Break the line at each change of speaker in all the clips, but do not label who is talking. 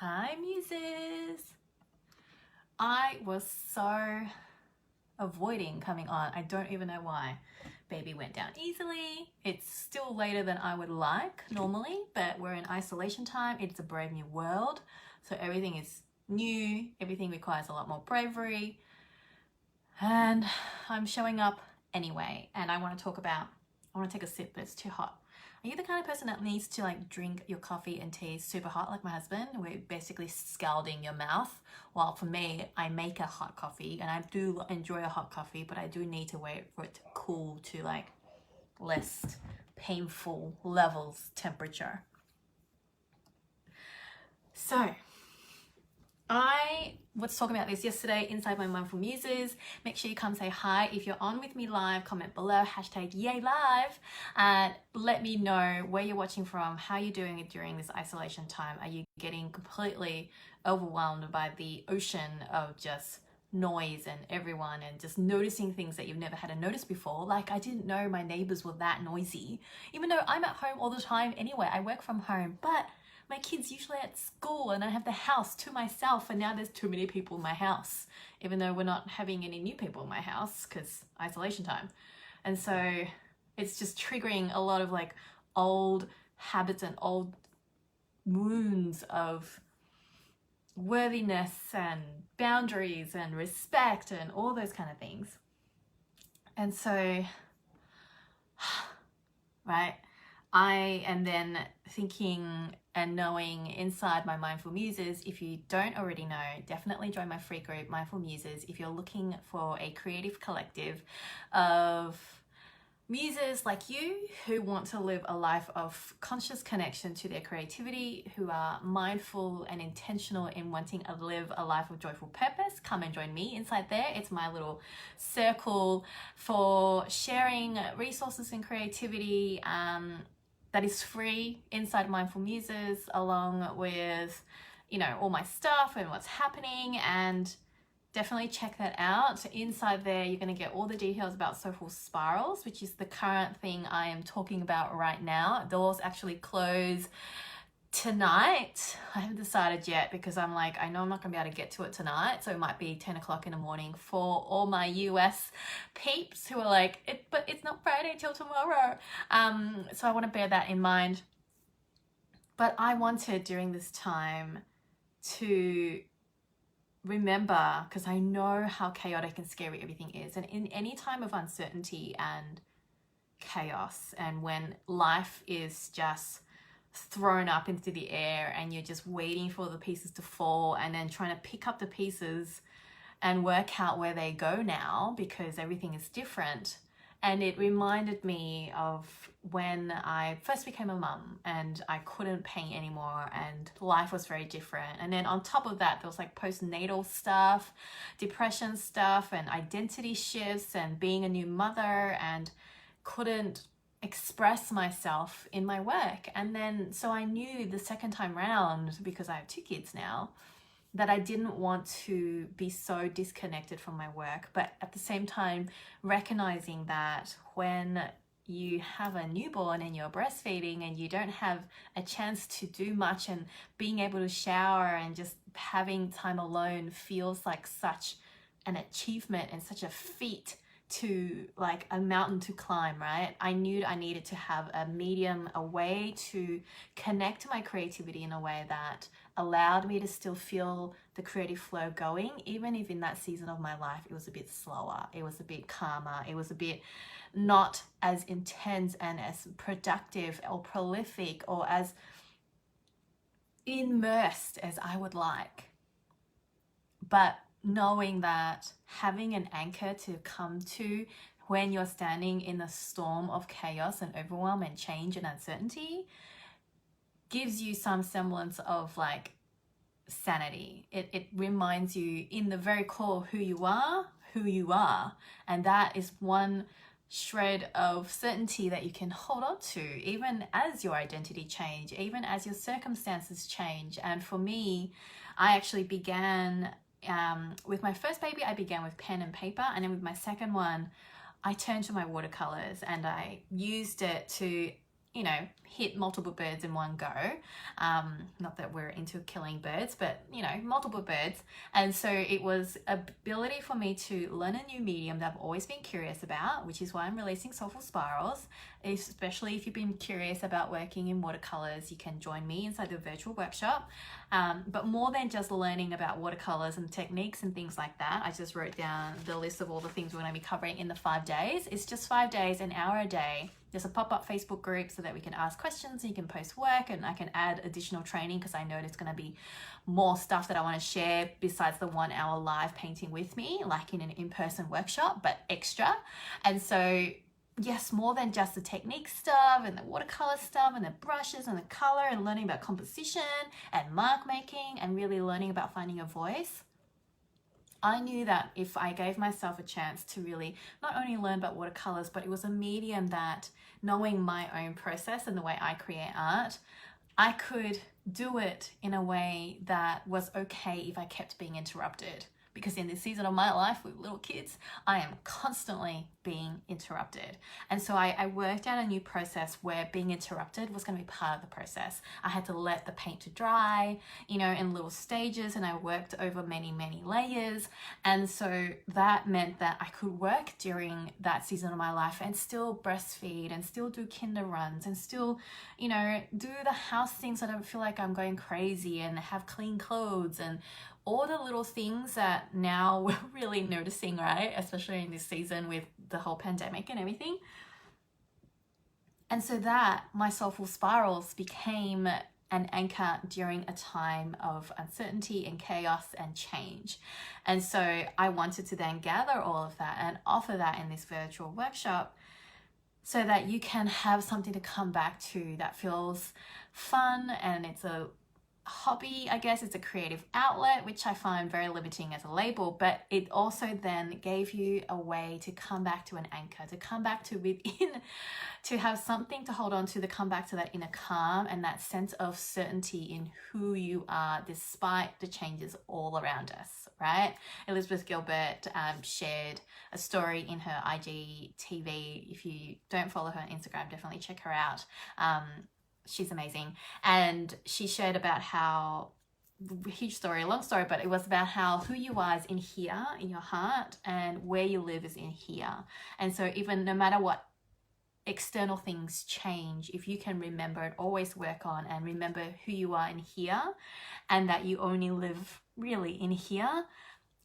Hi muses! I was so avoiding coming on. I don't even know why. Baby went down easily. It's still later than I would like normally, but we're in isolation time. It's a brave new world. So everything is new. Everything requires a lot more bravery. And I'm showing up anyway. And I want to take a sip, but it's too hot. Are you the kind of person that needs to drink your coffee and tea super hot like my husband, where you're basically scalding your mouth? Well, for me, I make a hot coffee and I do enjoy a hot coffee, but I do need to wait for it to cool to less painful levels temperature. So I was talking about this yesterday inside my Mindful Muses. Make sure you come say hi. If you're on with me live, comment below, #YayLive, and let me know where you're watching from, how you're doing it during this isolation time. Are you getting completely overwhelmed by the ocean of just noise and everyone and just noticing things that you've never had to notice before? Like, I didn't know my neighbors were that noisy, even though I'm at home all the time anyway. I work from home, but my kids usually at school and I have the house to myself, and now there's too many people in my house, even though we're not having any new people in my house because isolation time. And so it's just triggering a lot of old habits and old wounds of worthiness and boundaries and respect and all those kind of things. And so, right, I am then thinking and knowing inside my Mindful Muses. If you don't already know, definitely join my free group, Mindful Muses, if you're looking for a creative collective of muses like you who want to live a life of conscious connection to their creativity, who are mindful and intentional in wanting to live a life of joyful purpose. Come and join me inside there. It's my little circle for sharing resources and creativity that is free inside Mindful Muses, along with all my stuff and what's happening. And definitely check that out. So inside there, you're going to get all the details about Soulful Spirals, which is the current thing I am talking about right now. Doors actually close tonight. I haven't decided yet because I'm I know I'm not going to be able to get to it tonight. So it might be 10 o'clock in the morning for all my US peeps who are but it's not Friday till tomorrow. So I want to bear that in mind. But I wanted during this time to remember, because I know how chaotic and scary everything is, and in any time of uncertainty and chaos, and when life is just thrown up into the air and you're just waiting for the pieces to fall and then trying to pick up the pieces and work out where they go now because everything is different. And it reminded me of when I first became a mum and I couldn't paint anymore and life was very different. And then on top of that, there was postnatal stuff, depression stuff, and identity shifts and being a new mother, and couldn't express myself in my work. And then so I knew the second time round, because I have 2 kids now, that I didn't want to be so disconnected from my work, but at the same time recognizing that when you have a newborn and you're breastfeeding and you don't have a chance to do much, and being able to shower and just having time alone feels like such an achievement and such a feat, to a mountain to climb, right? I knew I needed to have a medium, a way to connect to my creativity in a way that allowed me to still feel the creative flow going, even if in that season of my life it was a bit slower, it was a bit calmer, it was a bit not as intense and as productive or prolific or as immersed as I would like. But knowing that having an anchor to come to when you're standing in the storm of chaos and overwhelm and change and uncertainty gives you some semblance of sanity. It reminds you in the very core who you are, and that is one shred of certainty that you can hold on to even as your identity change, even as your circumstances change. And for me, I actually began with my first baby, I began with pen and paper, and then with my second one, I turned to my watercolors and I used it to you know, hit multiple birds in one go. Not that we're into killing birds, but, you know, multiple birds. And so it was ability for me to learn a new medium that I've always been curious about, which is why I'm releasing Soulful Spirals. Especially if you've been curious about working in watercolors, you can join me inside the virtual workshop. But more than just learning about watercolors and techniques and things like that, I just wrote down the list of all the things we're going to be covering in the 5 days. It's just 5 days, an hour a day. There's a pop-up Facebook group so that we can ask questions and you can post work, and I can add additional training because I know there's going to be more stuff that I want to share besides the 1 hour live painting with me, like in an in-person workshop, but extra. And so yes, more than just the technique stuff and the watercolor stuff and the brushes and the color and learning about composition and mark making and really learning about finding a voice. I knew that if I gave myself a chance to really not only learn about watercolors, but it was a medium that, knowing my own process and the way I create art, I could do it in a way that was okay if I kept being interrupted. Because in this season of my life with little kids, I am constantly being interrupted. And so I worked out a new process where being interrupted was going to be part of the process. I had to let the paint to dry, you know, in little stages, and I worked over many, many layers. And so that meant that I could work during that season of my life and still breastfeed and still do kinder runs and still, you know, do the house things so I don't feel like I'm going crazy, and have clean clothes and all the little things that now we're really noticing, right? Especially in this season with the whole pandemic and everything. And so that, my Soulful Spirals, became an anchor during a time of uncertainty and chaos and change. And so I wanted to then gather all of that and offer that in this virtual workshop so that you can have something to come back to that feels fun, and it's a hobby, I guess. It's a creative outlet, which I find very limiting as a label, but it also then gave you a way to come back to an anchor, to come back to within, to have something to hold on to come back to that inner calm and that sense of certainty in who you are despite the changes all around us, right? Elizabeth Gilbert shared a story in her IGTV. If you don't follow her on Instagram, definitely check her out. She's amazing. And she shared about how, huge story, long story, but it was about how who you are is in here, in your heart, and where you live is in here. And so even no matter what external things change, if you can remember and always work on and remember who you are in here, and that you only live really in here,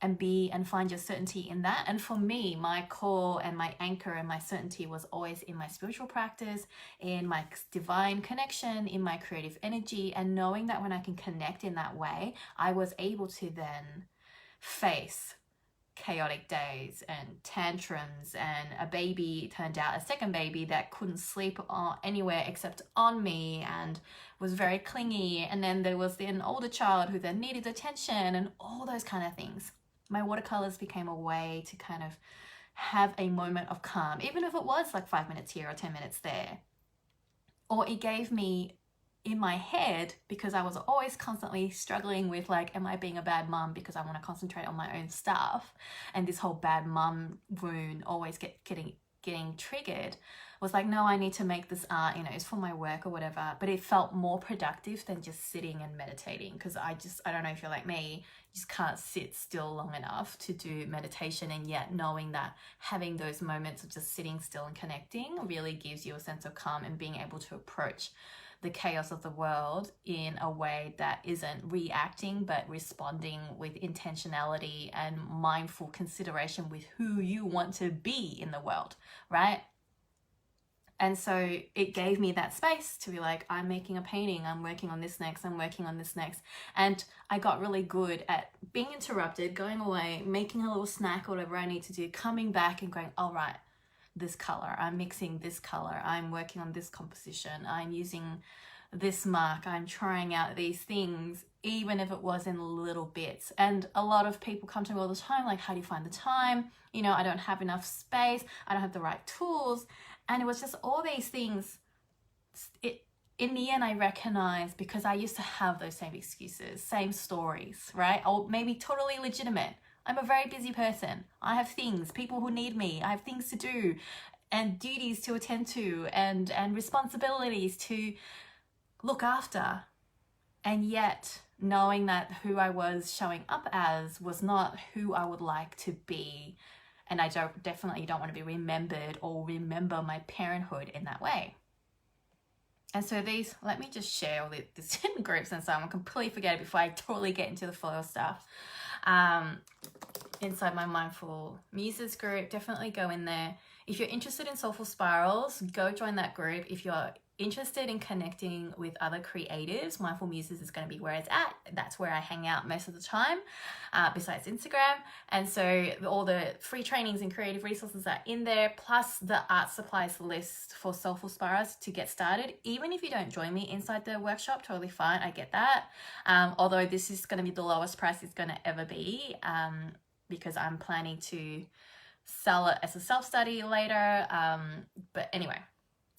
and find your certainty in that. And for me, my core and my anchor and my certainty was always in my spiritual practice, in my divine connection, in my creative energy, and knowing that when I can connect in that way, I was able to then face chaotic days and tantrums, and a baby turned out, a second baby that couldn't sleep anywhere except on me and was very clingy, and then there was an older child who then needed attention and all those kind of things. My watercolors became a way to kind of have a moment of calm, even if it was like 5 minutes here or 10 minutes there. Or it gave me, in my head, because I was always constantly struggling with like, am I being a bad mum because I want to concentrate on my own stuff, and this whole bad mum wound always getting triggered, was like, no, I need to make this art, you know, it's for my work or whatever. But it felt more productive than just sitting and meditating, because I don't know if you're like me, you just can't sit still long enough to do meditation. And yet knowing that having those moments of just sitting still and connecting really gives you a sense of calm and being able to approach the chaos of the world in a way that isn't reacting, but responding with intentionality and mindful consideration with who you want to be in the world, right? And so it gave me that space to be like, I'm making a painting, I'm working on this next, I'm working on this next. And I got really good at being interrupted, going away, making a little snack or whatever I need to do, coming back and going, all right, this color, I'm mixing this color, I'm working on this composition, I'm using this mark, I'm trying out these things, even if it was in little bits. And a lot of people come to me all the time, like, how do you find the time? You know, I don't have enough space, I don't have the right tools. And it was just all these things. In the end, I recognized, because I used to have those same excuses, same stories, right? Or maybe totally legitimate. I'm a very busy person. I have things, people who need me. I have things to do. and duties to attend to and responsibilities to look after. And yet knowing that who I was showing up as was not who I would like to be. And I definitely don't want to be remembered or remember my parenthood in that way. And so these, let me just share all this in groups and so I'm completely forget it before I totally get into the flow of stuff. Inside my Mindful Muses group, definitely go in there. If you're interested in soulful spirals, go join that group. If you're interested in connecting with other creatives, Mindful Muses is going to be where it's at. That's where I hang out most of the time, besides Instagram. And so all the free trainings and creative resources are in there, plus the art supplies list for soulful spirals to get started. Even if you don't join me inside the workshop, totally fine, I get that. Although this is going to be the lowest price it's going to ever be, because I'm planning to sell it as a self-study later. But anyway,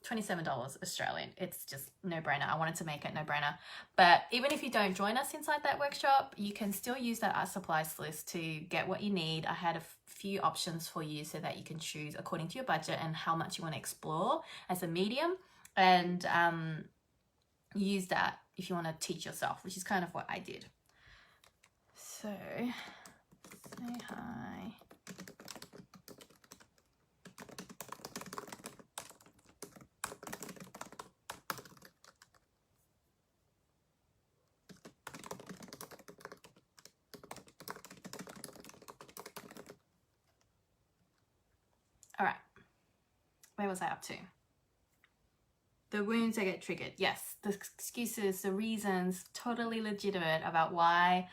$27 Australian. It's just no-brainer. I wanted to make it no-brainer. But even if you don't join us inside that workshop, you can still use that art supplies list to get what you need. I had a few options for you so that you can choose according to your budget and how much you want to explore as a medium, and use that if you want to teach yourself, which is kind of what I did. So, say hi. All right, where was I up to? The wounds that get triggered. Yes, the excuses, the reasons, totally legitimate about why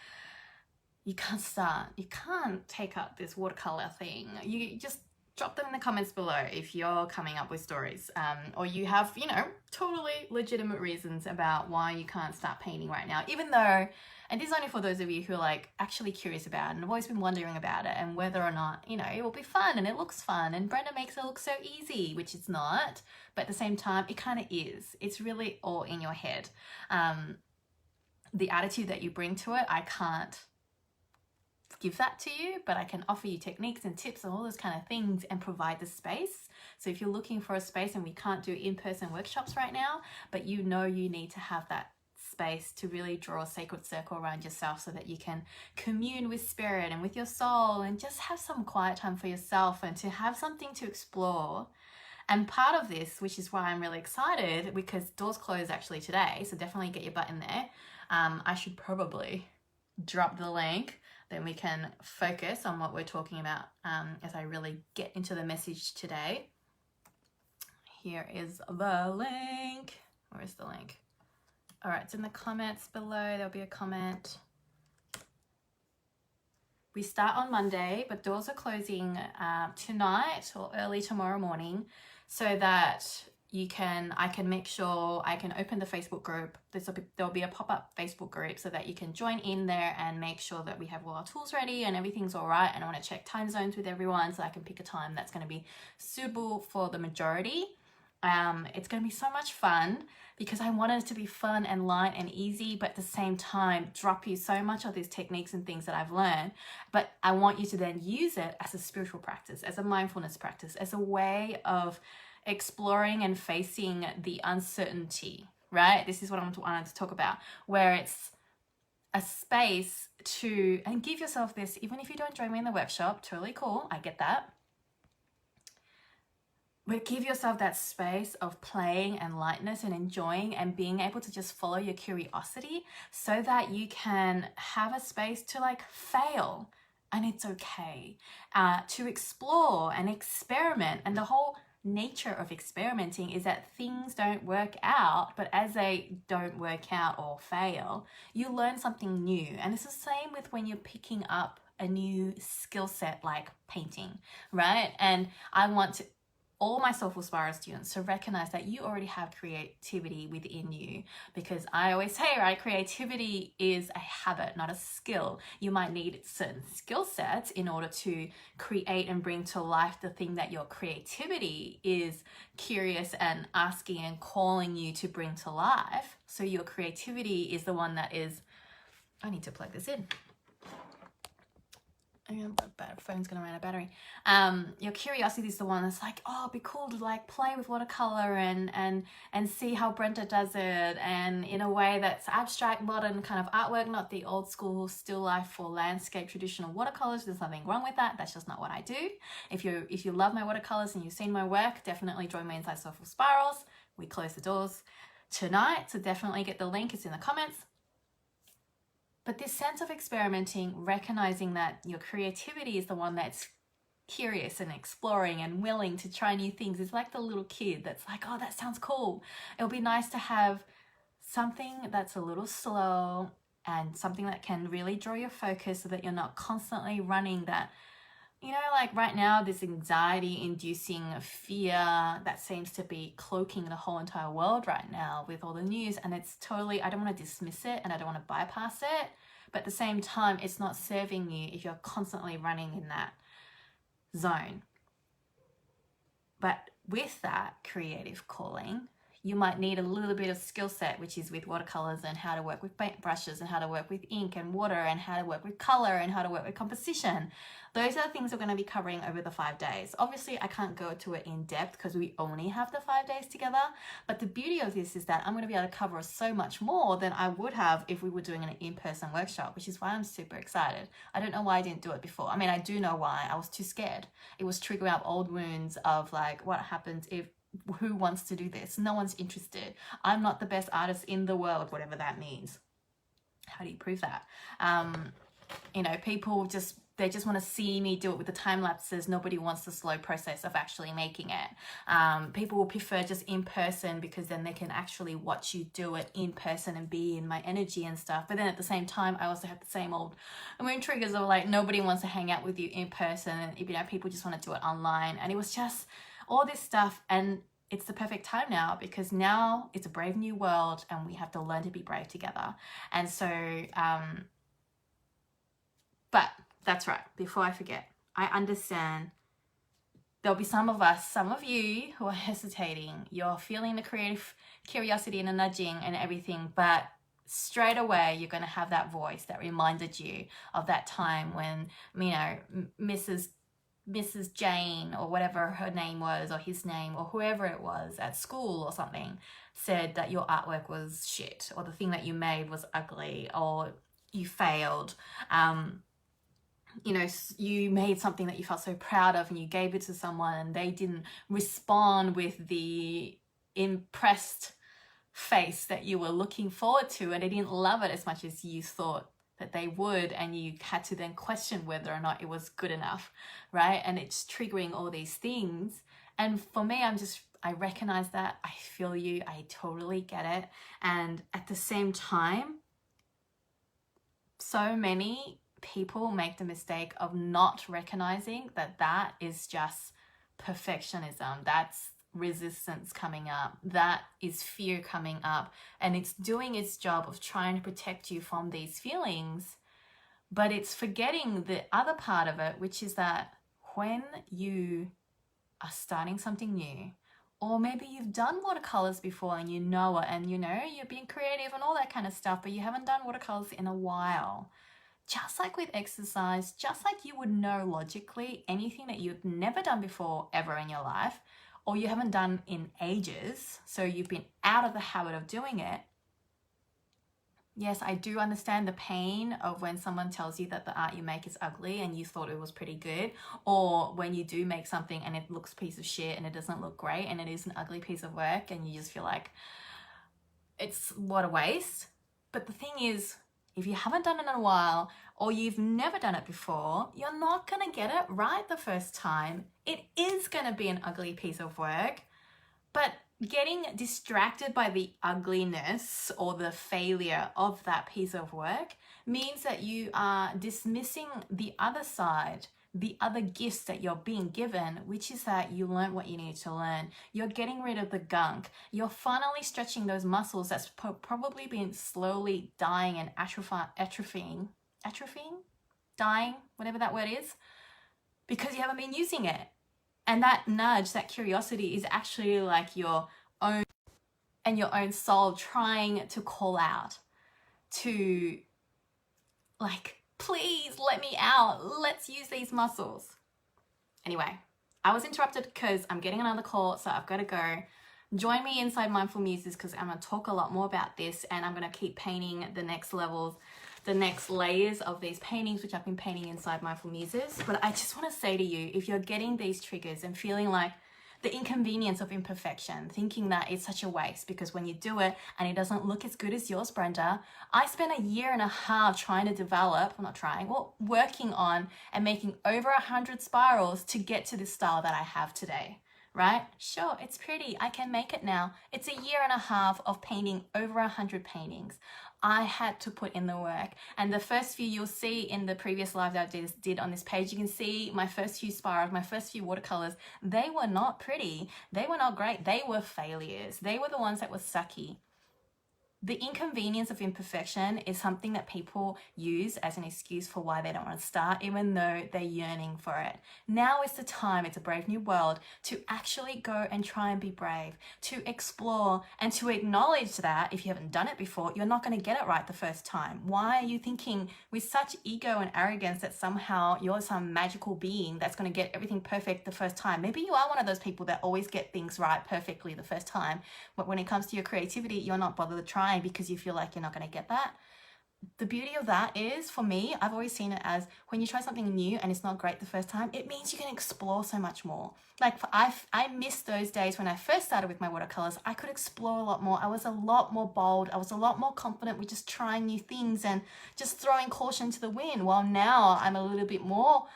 you can't start. You can't take up this watercolor thing. You just drop them in the comments below if you're coming up with stories, or you have, you know, totally legitimate reasons about why you can't start painting right now, even though, and this is only for those of you who are like actually curious about it and have always been wondering about it and whether or not, you know, it will be fun and it looks fun and Brenda makes it look so easy, which it's not, but at the same time it kind of is. It's really all in your head. The attitude that you bring to it, I can't give that to you, but I can offer you techniques and tips and all those kind of things and provide the space. So if you're looking for a space, and we can't do in-person workshops right now, but you know you need to have that space to really draw a sacred circle around yourself so that you can commune with spirit and with your soul and just have some quiet time for yourself and to have something to explore. And part of this, which is why I'm really excited, because doors close actually today, so definitely get your butt in there. I should probably drop the link, then we can focus on what we're talking about as I really get into the message today. Here is the link. Where is the link? All right, it's in the comments below. There'll be a comment. We start on Monday, but doors are closing tonight or early tomorrow morning, so that I can make sure I can open the Facebook group. There'll be a pop-up Facebook group so that you can join in there and make sure that we have all our tools ready and everything's all right. And I want to check time zones with everyone so I can pick a time that's going to be suitable for the majority. It's going to be so much fun because I want it to be fun and light and easy, but at the same time drop you so much of these techniques and things that I've learned. But I want you to then use it as a spiritual practice, as a mindfulness practice, as a way of exploring and facing the uncertainty, right? This is what I wanted to talk about, where it's a space to, and give yourself this, even if you don't join me in the workshop, totally cool, I get that. But give yourself that space of playing and lightness and enjoying and being able to just follow your curiosity so that you can have a space to like fail, and it's okay, to explore and experiment. And the whole nature of experimenting is that things don't work out, but as they don't work out or fail, you learn something new. And it's the same with when you're picking up a new skill set like painting, right? And I want all my Soulful Spiral students to recognize that you already have creativity within you, because I always say, right, creativity is a habit, not a skill. You might need certain skill sets in order to create and bring to life the thing that your creativity is curious and asking and calling you to bring to life. So your creativity is the one that is, I need to plug this in. phone's gonna run out of battery. Your curiosity is the one that's like, oh, it'd be cool to like play with watercolor and see how Brenda does it, and in a way that's abstract, modern kind of artwork, not the old school still life or landscape traditional watercolors. There's nothing wrong with that. That's just not what I do. If you love my watercolors and you've seen my work, definitely join me inside Soulful Spirals. We close the doors tonight, so definitely get the link. It's in the comments. But this sense of experimenting, recognizing that your creativity is the one that's curious and exploring and willing to try new things. It's like the little kid that's like, oh, that sounds cool. It'll be nice to have something that's a little slow and something that can really draw your focus so that you're not constantly running that, you know, like right now, this anxiety-inducing fear that seems to be cloaking the whole entire world right now with all the news. And it's totally, I don't want to dismiss it and I don't want to bypass it. But at the same time, it's not serving you if you're constantly running in that zone. But with that creative calling, you might need a little bit of skill set, which is with watercolors and how to work with paint brushes and how to work with ink and water and how to work with color and how to work with composition. Those are the things we're going to be covering over the 5 days. Obviously, I can't go to it in depth because we only have the 5 days together. But the beauty of this is that I'm going to be able to cover so much more than I would have if we were doing an in-person workshop, which is why I'm super excited. I don't know why I didn't do it before. I mean, I do know why. I was too scared. It was triggering up old wounds of like, what happens if, who wants to do this? No one's interested. I'm not the best artist in the world, whatever that means. How do you prove that? You know, people they just want to see me do it with the time lapses. Nobody wants the slow process of actually making it. People will prefer just in person because then they can actually watch you do it in person and be in my energy and stuff. But then at the same time, I also have the same old wound triggers of like, nobody wants to hang out with you in person. And, you know, people just want to do it online. And it was just all this stuff. And it's the perfect time now because now it's a brave new world and we have to learn to be brave together. And so, but that's right. Before I forget, I understand there'll be some of you who are hesitating. You're feeling the creative curiosity and the nudging and everything, but straight away you're going to have that voice that reminded you of that time when, you know, Mrs. Jane or whatever her name was, or his name, or whoever it was at school or something, said that your artwork was shit, or the thing that you made was ugly, or you failed. You know, you made something that you felt so proud of and you gave it to someone and they didn't respond with the impressed face that you were looking forward to, and they didn't love it as much as you thought that they would, and you had to then question whether or not it was good enough, right? And it's triggering all these things. And for me, I recognize that, I feel you, I totally get it. And at the same time, so many people make the mistake of not recognizing that that is just perfectionism. That's resistance coming up. That is fear coming up. And it's doing its job of trying to protect you from these feelings. But it's forgetting the other part of it, which is that when you are starting something new, or maybe you've done watercolors before and you know it, and you know, you're being creative and all that kind of stuff, but you haven't done watercolors in a while. Just like with exercise, just like you would know logically anything that you've never done before ever in your life, or you haven't done in ages, so you've been out of the habit of doing it. Yes, I do understand the pain of when someone tells you that the art you make is ugly and you thought it was pretty good, or when you do make something and it looks a piece of shit and it doesn't look great and it is an ugly piece of work and you just feel like it's what a waste. But the thing is, if you haven't done it in a while, or you've never done it before, you're not going to get it right the first time. It is going to be an ugly piece of work, but getting distracted by the ugliness or the failure of that piece of work means that you are dismissing the other side, the other gifts that you're being given, which is that you learned what you need to learn. You're getting rid of the gunk. You're finally stretching those muscles that's probably been slowly dying and atrophying, dying, whatever that word is, because you haven't been using it. And that nudge, that curiosity is actually like your own and your own soul trying to call out to like Please let me out. Let's use these muscles. Anyway, I was interrupted because I'm getting another call, so I've got to go. Join me inside Mindful Muses because I'm going to talk a lot more about this, and I'm going to keep painting the next levels, the next layers of these paintings, which I've been painting inside Mindful Muses. But I just want to say to you, if you're getting these triggers and feeling like the inconvenience of imperfection, thinking that it's such a waste because when you do it and it doesn't look as good as yours, Brenda, I spent 1.5 years trying to develop, well, not trying, well, working on and making over 100 spirals to get to this style that I have today, right? Sure, it's pretty, I can make it now. It's 1.5 years of painting over 100 paintings. I had to put in the work. And the first few you'll see in the previous live that I did on this page, you can see my first few spirals, my first few watercolors. They were not pretty. They were not great. They were failures. They were the ones that were sucky. The inconvenience of imperfection is something that people use as an excuse for why they don't want to start, even though they're yearning for it. Now is the time, it's a brave new world, to actually go and try and be brave, to explore and to acknowledge that if you haven't done it before, you're not going to get it right the first time. Why are you thinking with such ego and arrogance that somehow you're some magical being that's going to get everything perfect the first time? Maybe you are one of those people that always get things right perfectly the first time, but when it comes to your creativity, you're not bothered to try because you feel like you're not going to get that. The beauty of that is, for me, I've always seen it as when you try something new and it's not great the first time, it means you can explore so much more. Like I missed those days when I first started with my watercolors. I could explore a lot more. I was a lot more bold. I was a lot more confident with just trying new things and just throwing caution to the wind. While now I'm a little bit more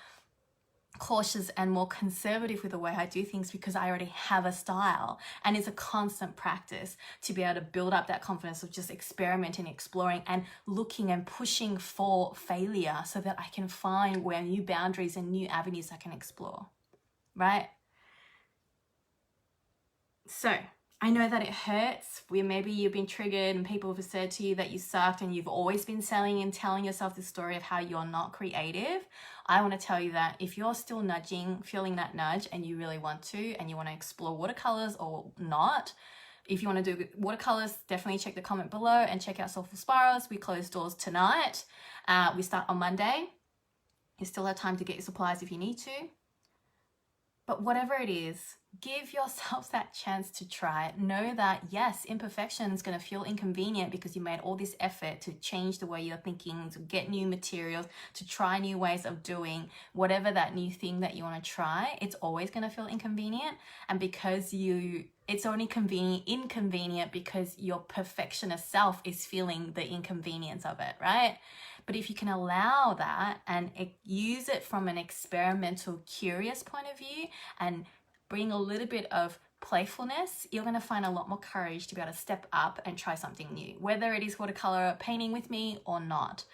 cautious and more conservative with the way I do things because I already have a style, and it's a constant practice to be able to build up that confidence of just experimenting, exploring and looking and pushing for failure so that I can find where new boundaries and new avenues I can explore, right? So I know that it hurts where maybe you've been triggered and people have said to you that you sucked and you've always been selling and telling yourself the story of how you're not creative. I want to tell you that if you're still nudging, feeling that nudge and you really want to, and you want to explore watercolors or not, if you want to do watercolors, definitely check the comment below and check out Soulful Spirals. We close doors tonight. We start on Monday. You still have time to get your supplies if you need to. But whatever it is, give yourselves that chance to try it. Know that, yes, imperfection is going to feel inconvenient because you made all this effort to change the way you're thinking, to get new materials, to try new ways of doing whatever that new thing that you want to try. It's always going to feel inconvenient. And because it's only inconvenient because your perfectionist self is feeling the inconvenience of it, right? But if you can allow that and use it from an experimental, curious point of view and bring a little bit of playfulness, you're going to find a lot more courage to be able to step up and try something new, whether it is watercolor painting with me or not.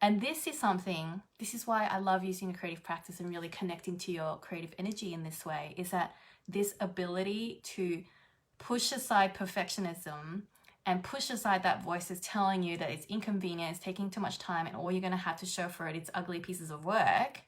And this is why I love using the creative practice and really connecting to your creative energy in this way, is that this ability to push aside perfectionism and push aside that voice that's telling you that it's inconvenient, it's taking too much time, and all you're going to have to show for it's ugly pieces of work.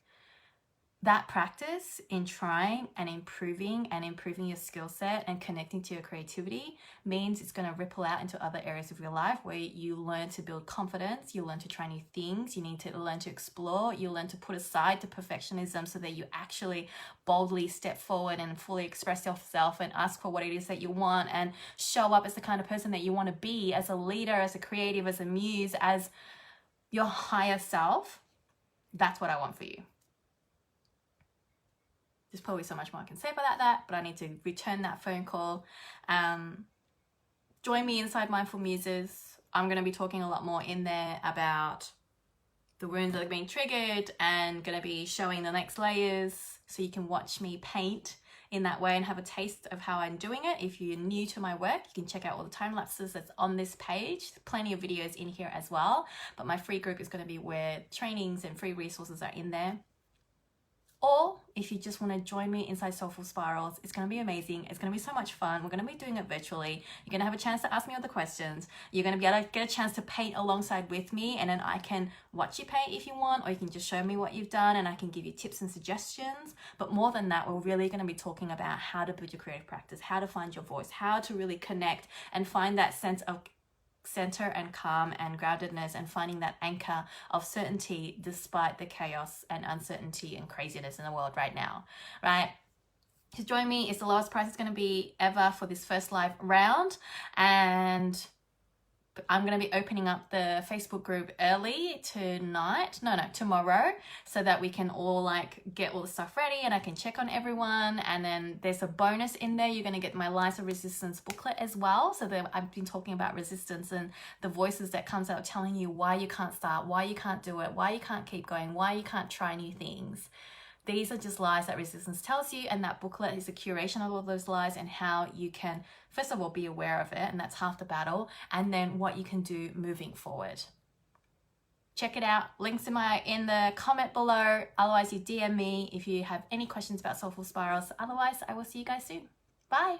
That practice in trying and improving your skill set and connecting to your creativity means it's going to ripple out into other areas of your life where you learn to build confidence, you learn to try new things, you need to learn to explore, you learn to put aside the perfectionism so that you actually boldly step forward and fully express yourself and ask for what it is that you want and show up as the kind of person that you want to be, as a leader, as a creative, as a muse, as your higher self. That's what I want for you. There's probably so much more I can say about that, but I need to return that phone call. Join me inside Mindful Muses. I'm going to be talking a lot more in there about the wounds that are being triggered and going to be showing the next layers so you can watch me paint in that way and have a taste of how I'm doing it. If you're new to my work, you can check out all the time lapses that's on this page. Plenty of videos in here as well, but my free group is going to be where trainings and free resources are in there. Or if you just want to join me inside Soulful Spirals, it's going to be amazing. It's going to be so much fun. We're going to be doing it virtually. You're going to have a chance to ask me other questions. You're going to be able to get a chance to paint alongside with me, and then I can watch you paint if you want, or you can just show me what you've done and I can give you tips and suggestions. But more than that, we're really going to be talking about how to build your creative practice, how to find your voice, how to really connect and find that sense of center and calm and groundedness and finding that anchor of certainty despite the chaos and uncertainty and craziness in the world right now, right? To join me is the lowest price it's going to be ever for this first live round, and I'm going to be opening up the Facebook group early tomorrow, so that we can all like get all the stuff ready and I can check on everyone. And then there's a bonus in there. You're going to get my Lies of Resistance booklet as well. So that I've been talking about resistance and the voices that comes out telling you why you can't start, why you can't do it, why you can't keep going, why you can't try new things. These are just lies that resistance tells you, and that booklet is a curation of all those lies and how you can, first of all, be aware of it, and that's half the battle, and then what you can do moving forward. Check it out. Links in the comment below. Otherwise, you DM me if you have any questions about Soulful Spirals. Otherwise, I will see you guys soon. Bye.